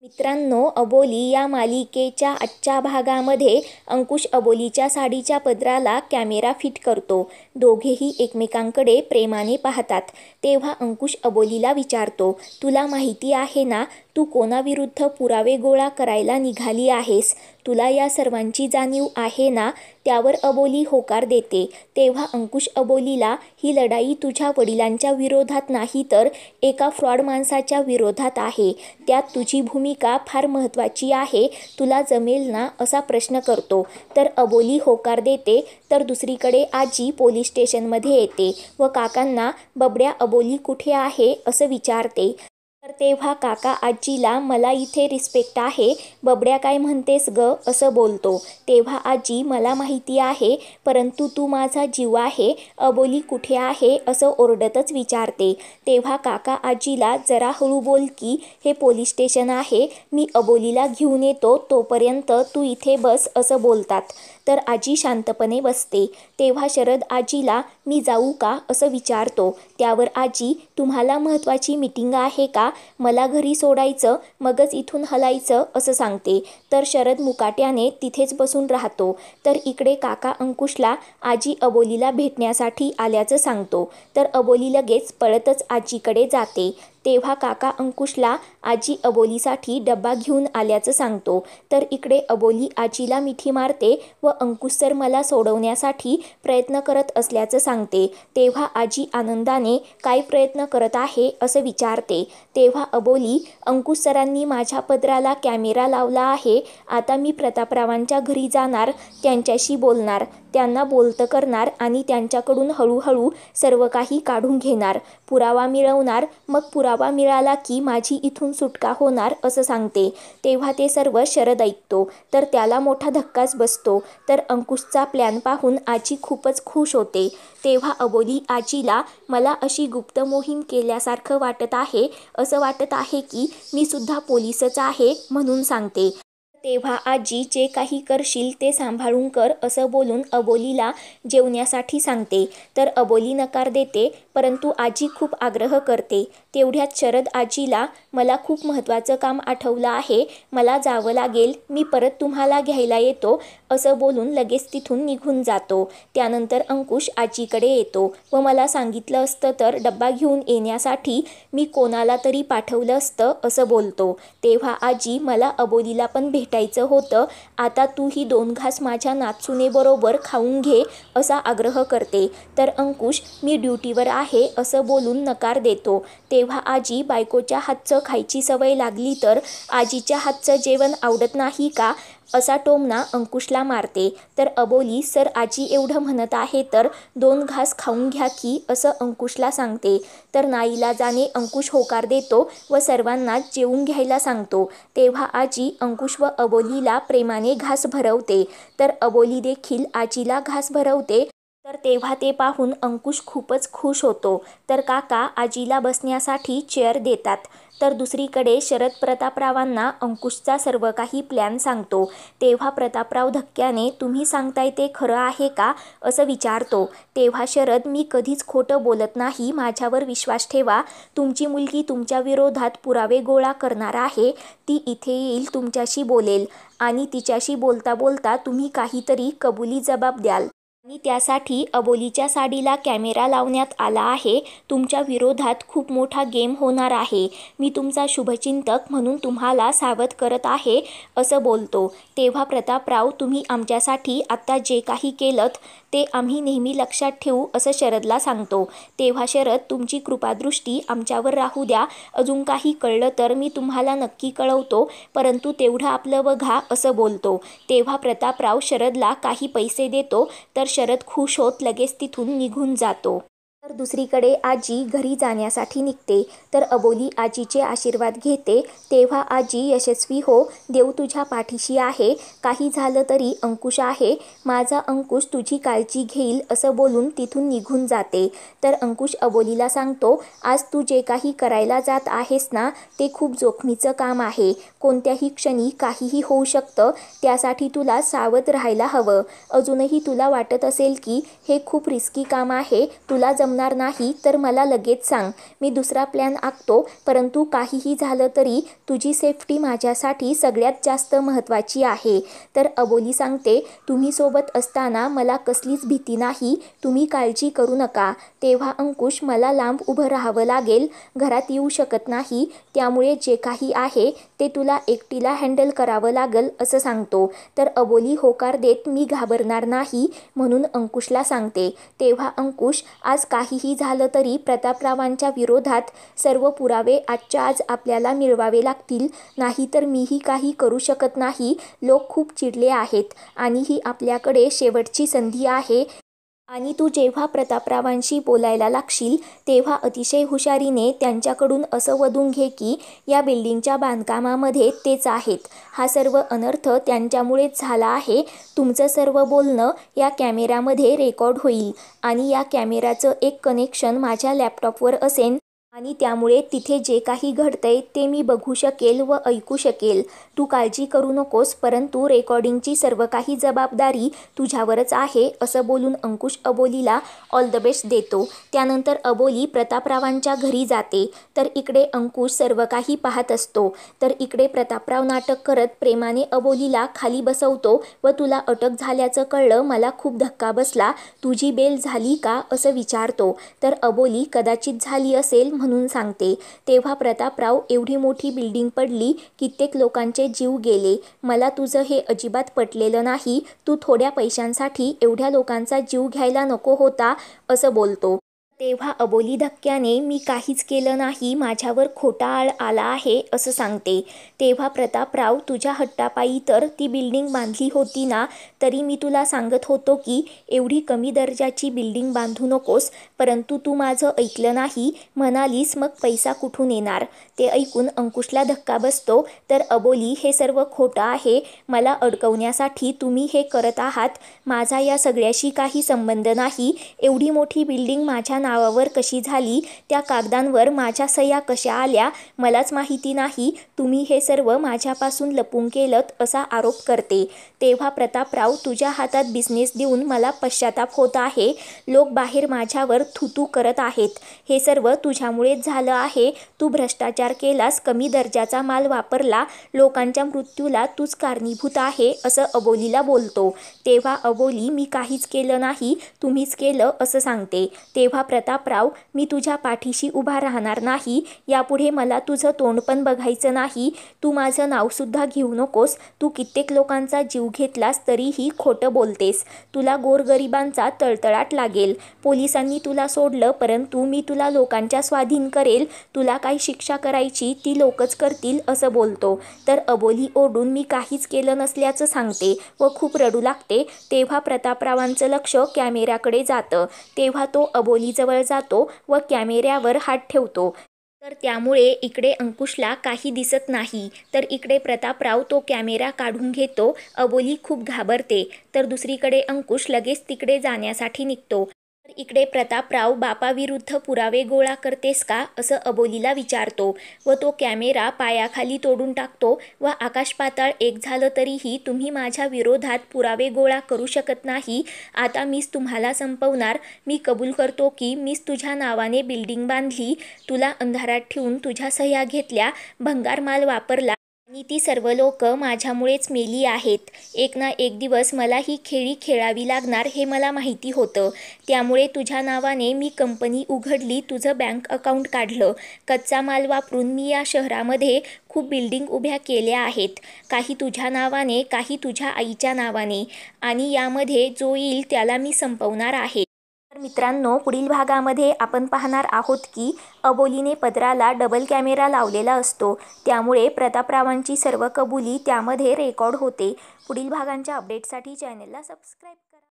मित्रांनो, अबोली या मालिकेच्या आजच्या भागामध्ये अंकुश अबोलीच्या साडीच्या पदराला कॅमेरा फिट करतो. दोघेही एकमेकांकडे प्रेमाने पाहतात. तेव्हा अंकुश अबोलीला विचारतो, तुला माहिती आहे ना, तू कोणाविरुद्ध पुरावे गोळा करायला निघाली आहेस? तुला या सर्वांची जाणीव आहे ना? त्यावर अबोली होकार देते. तेव्हा अंकुश अबोलीला, ही लढाई तुझ्या वडिलांच्या विरोधात नाही तर एका फ्रॉड माणसाच्या विरोधात आहे. त्यात तुझी भूमिका फार महत्त्वाची आहे. तुला जमेल ना, असा प्रश्न करतो. तर अबोली होकार देते. तर दुसरीकडे आजी पोलीस स्टेशनमध्ये येते व काकांना बबड्या अबोली कुठे आहे असं विचारते. तर तेव्हा काका आजीला, मला इथे रिस्पेक्ट आहे, बबड्या काय म्हणतेस ग, असं बोलतो. तेव्हा आजी, मला माहिती आहे, परंतु तू माझा जीव आहे, अबोली कुठे आहे असं ओरडतच विचारते. तेव्हा काका आजीला, जरा हळू बोल की, हे पोलीस स्टेशन आहे, मी अबोलीला घेऊन येतो, तोपर्यंत तू इथे बस असं बोलतात. तर आजी शांतपणे बसते. तेव्हा शरद आजीला, मी जाऊ का असं विचारतो. त्यावर आजी, तुम्हाला महत्त्वाची मीटिंग आहे का? मला घरी सोडायचं, मगच इथून हलायचं असं सांगते. तर शरद मुकाट्याने तिथेच बसून राहतो. तर इकडे काका अंकुशला आजी अबोलीला भेटण्यासाठी आल्याचं सांगतो. तर अबोली लगेच पळतच आजीकडे जाते. तेव्हा काका अंकुशला आजी अबोलीसाठी डब्बा घेऊन आल्याचं सांगतो. तर इकडे अबोली आजीला मिठी मारते व अंकुश सर मला सोडवण्यासाठी प्रयत्न करत असल्याचं सांगते. तेव्हा आजी आनंदाने, काय प्रयत्न करत आहे असं विचारते. तेव्हा अबोली, अंकुश सरांनी माझ्या पदराला कॅमेरा लावला आहे. आता मी प्रतापरावांच्या घरी जाणार, त्यांच्याशी बोलणार, त्यांना बोलतं करणार आणि त्यांच्याकडून हळूहळू सर्व काही काढून घेणार, पुरावा मिळवणार, मग पुरावा मिळाला की माझी इथून सुटका होणार असं सांगते. तेव्हा ते सर्व शरद ऐकतो. तर त्याला मोठा धक्काच बसतो. तर अंकुशचा प्लॅन पाहून आजी खूपच खुश होते. तेव्हा अबोली आजीला, मला अशी गुप्त मोहीम केल्यासारखं वाटत आहे, असं वाटत आहे की मी सुद्धा पोलीसच आहे म्हणून सांगते. तेव्हा आजी, जे काही करशील ते सांभाळून कर असं बोलून अबोलीला जेवण्यासाठी सांगते. तर अबोली नकार देते, परंतु आजी खूप आग्रह करते. तेवढ्यात शरद आजीला, मला खूप महत्त्वाचं काम आठवलं आहे, मला जावं लागेल, मी परत तुम्हाला घ्यायला येतो असं बोलून लगेच तिथून निघून जातो. त्यानंतर अंकुश आजीकडे येतो व मला सांगितलं असतं तर डब्बा घेऊन येण्यासाठी मी कोणाला तरी पाठवलं असतं असं बोलतो. तेव्हा आजी, मला अबोलीला पण भेटायचं होतं, आता तू ही 2 घास माझ्या नाचुनेबरोबर खाऊन घे असा आग्रह करते. तर अंकुश, मी ड्युटीवर आहे असं बोलून नकार देतो. तेव्हा आजी, बायकोच्या हातचं खायची सवय लागली तर आजीच्या हातचं जेवण आवडत नाही का असा टोमणा अंकुशला मारते. तर अबोली, सर आजी एवढं म्हणत आहे तर 2 घास खाऊन घ्या की असं अंकुशला सांगते. तर नाईलाजाने अंकुश होकार देतो व सर्वांना जेवून घ्यायला सांगतो. तेव्हा आजी अंकुश व अबोलीला प्रेमाने घास भरवते. तर अबोली देखील आजीला घास भरवते. तर तेव्हा ते पाहून अंकुश खूपच खुश होतो. तर काका आजीला बसण्यासाठी चेअर देतात. तर दुसरीकडे शरद प्रतापरावांना अंकुशचा सर्व काही प्लॅन सांगतो. तेव्हा प्रतापराव धक्क्याने, तुम्ही सांगताय ते खरं आहे का असं विचारतो. तेव्हा शरद, मी कधीच खोटं बोलत नाही, माझ्यावर विश्वास ठेवा, तुमची मुलगी तुमच्या विरोधात पुरावे गोळा करणार आहे, ती इथे येईल, तुमच्याशी बोलेल आणि तिच्याशी बोलता बोलता तुम्ही काहीतरी कबुली जबाब द्याल आणि त्यासाठी अबोलीच्या साडीला कॅमेरा लावण्यात आला आहे. तुमच्या विरोधात खूप मोठा गेम होणार आहे. मी तुमचा शुभचिंतक म्हणून तुम्हाला सावध करत आहे असं बोलतो. तेव्हा प्रतापराव, तुम्ही आमच्यासाठी आत्ता जे काही केलंत ते आम्ही नेहमी लक्षात ठेवू असं शरदला सांगतो. तेव्हा शरद, तुमची कृपादृष्टी आमच्यावर राहू द्या, अजून काही कळलं तर मी तुम्हाला नक्की कळवतो, परंतु तेवढं आपलं बघा असं बोलतो. तेव्हा प्रतापराव शरदला काही पैसे देतो. तर शरद खुश होत लगेच तिथून निघून जातो. तर दुसरीकडे आजी घरी जाण्यासाठी निघते. तर अबोली आजीचे आशीर्वाद घेते. तेव्हा आजी, यशस्वी हो, देव तुझ्या पाठीशी आहे, काही झालं तरी अंकुश आहे, माझा अंकुश तुझी काळजी घेईल असं बोलून तिथून निघून जाते. तर अंकुश अबोलीला सांगतो, आज तू जे काही करायला जात आहेस ना, ते खूप जोखमीचं काम आहे, कोणत्याही क्षणी काहीही होऊ शकतं, त्यासाठी तुला सावध राहायला हवं. अजूनही तुला वाटत असेल की हे खूप रिस्की काम आहे, तुला जमणार नाही तर मला लगेच सांग, मी दुसरा प्लॅन आखतो. परंतु काहीही झालं तरी तुझी सेफ्टी माझ्यासाठी सगळ्यात जास्त महत्त्वाची आहे. तर अबोली सांगते, तुम्ही सोबत असताना मला कसलीच भीती नाही, तुम्ही काळजी करू नका. तेव्हा अंकुश, मला लांब उभं राहावं लागेल, घरात येऊ शकत नाही, त्यामुळे जे काही आहे ते तुला एकटीला हँडल करावं लागेल असं सांगतो. तर अबोली होकार देत मी घाबरणार नाही म्हणून अंकुशला सांगते. तेव्हा अंकुश, आज काहीही झालं तरी प्रतापरावांच्या विरोधात सर्व पुरावे आजच्या आज आपल्याला मिळवावे लागतील, नाहीतर मीही काही करू शकत नाही. लोक खूप चिडले आहेत आणि ही आपल्याकडे शेवटची संधी आहे. आणि तू जेव्हा प्रतापरावांशी बोलायला लागशील तेव्हा अतिशय हुशारीने त्यांच्याकडून असं वधून घे की या बिल्डिंगच्या बांधकामामध्ये तेच आहेत. हा सर्व अनर्थ त्यांच्यामुळेच झाला आहे. तुमचं सर्व बोलणं या कॅमेऱ्यामध्ये रेकॉर्ड होईल आणि या कॅमेऱ्याचं एक कनेक्शन माझ्या लॅपटॉपवर असेल आणि त्यामुळे तिथे जे काही घडतंय ते मी बघू शकेल व ऐकू शकेल. तू काळजी करू नकोस, परंतु रेकॉर्डिंगची सर्व काही जबाबदारी तुझ्यावरच आहे असं बोलून अंकुश अबोलीला ऑल द बेस्ट देतो. त्यानंतर अबोली प्रतापरावांच्या घरी जाते. तर इकडे अंकुश सर्व काही पाहत असतो. तर इकडे प्रतापराव नाटक करत प्रेमाने अबोलीला खाली बसवतो व तुला अटक झाल्याचं कळलं, मला खूप धक्का बसला, तुझी बेल झाली का असं विचारतो. तर अबोली कदाचित झाली असेल म्हणून सांगते. तेव्हा प्रतापराव, एवढी मोठी बिल्डिंग पडली, कित्येक लोकांचे जीव गेले, मला तुझं हे अजिबात पटलेलं नाही. तू थोड्या पैशांसाठी एवढ्या लोकांचा जीव घ्यायला नको होता असं बोलतो. तेव्हा अबोली धक्क्याने, मी काहीच केलं नाही, माझ्यावर खोटा आळ आला आहे असं सांगते. तेव्हा प्रतापराव, तुझ्या हट्टापायी तर ती बिल्डिंग बांधली होती ना, तरी मी तुला सांगत होतो की एवढी कमी दर्जाची बिल्डिंग बांधू नकोस, परंतु तू माझं ऐकलं नाही, म्हणालीस मग पैसा कुठून येणार. ते ऐकून अंकुशला धक्का बसतो. तर अबोली, हे सर्व खोटं आहे, मला अडकवण्यासाठी तुम्ही हे करत आहात, माझा या सगळ्याशी काही संबंध नाही. एवढी मोठी बिल्डिंग माझ्या नावावर कशी झाली, त्या कागदांवर माझ्या सह्या कशा आल्या, मलाच माहिती नाही. तुम्ही हे सर्व माझ्यापासून लपून केलंत असा आरोप करते. तेव्हा प्रतापराव, तुझ्या हातात बिझनेस देऊन मला पश्चाताप होत आहे. लोक बाहेर माझ्यावर थुतू करत आहेत, हे सर्व तुझ्यामुळेच झालं आहे. तू भ्रष्टाचार केलास, कमी दर्जाचा माल वापरला, लोकांच्या मृत्यूला तूच कारणीभूत आहे असं अबोलीला बोलतो. तेव्हा अबोली, मी काहीच केलं नाही, तुम्हीच केलं असं सांगते. तेव्हा प्रतापराव, मी तुझ्या पाठीशी उभा राहणार नाही, यापुढे मला तुझं तोंड पण बघायचं नाही. तू माझं नावसुद्धा घेऊ नकोस. तू कित्येक लोकांचा जीव घेतलास तरीही खोटं बोलतेस. तुला गोरगरिबांचा तळतळाट लागेल. पोलिसांनी तुला सोडलं, परंतु मी तुला लोकांच्या स्वाधीन करेल. तुला काही शिक्षा करायची ती लोकच करतील असं बोलतो. तर अबोली ओरडून मी काहीच केलं नसल्याचं सांगते व खूप रडू लागते. तेव्हा प्रतापरावांचं लक्ष कॅमेऱ्याकडे जातं. तेव्हा तो अबोलीजवळ जातो व कॅमेऱ्यावर हात ठेवतो. तर त्यामुळे इकडे अंकुशला काही दिसत नाही. तर इकडे प्रतापराव तो कॅमेरा काढून घेतो. अबोली खूप घाबरते. तर दुसरीकडे अंकुश लगेच तिकडे जाण्यासाठी निघतो. तर इकडे प्रतापराव, बापाविरुद्ध पुरावे गोळा करतेस का असं अबोलीला विचारतो व तो कॅमेरा पायाखाली तोडून टाकतो व आकाश पाताळ एक झालं तरीही तुम्ही माझ्या विरोधात पुरावे गोळा करू शकत नाही. आता मीच तुम्हाला संपवणार. मी कबूल करतो की मीच तुझ्या नावाने बिल्डिंग बांधली, तुला अंधारात ठेवून तुझ्या सह्या घेतल्या, भंगार माल वापरला आणि ती सर्व लोक माझ्यामुळेच मेली आहेत. एक ना एक दिवस मला ही खेळी खेळावी लागणार हे मला माहिती होतं. त्यामुळे तुझ्या नावाने मी कंपनी उघडली, तुझं बँक अकाउंट काढलं. कच्चा माल वापरून मी या शहरामध्ये खूप बिल्डिंग उभ्या केल्या आहेत, काही तुझ्या नावाने, काही तुझ्या आईच्या नावाने, आणि यामध्ये जो येईल त्याला मी संपवणार आहे. तर मित्रांनो, पुढील भागामध्ये आपण पाहणार आहोत की अबोलीने पदराला डबल कॅमेरा लावलेला असतो, त्यामुळे प्रतापरावांची सर्व कबुली त्यामध्ये रेकॉर्ड होते. पुढील भागांच्या अपडेटसाठी चॅनलला सबस्क्राईब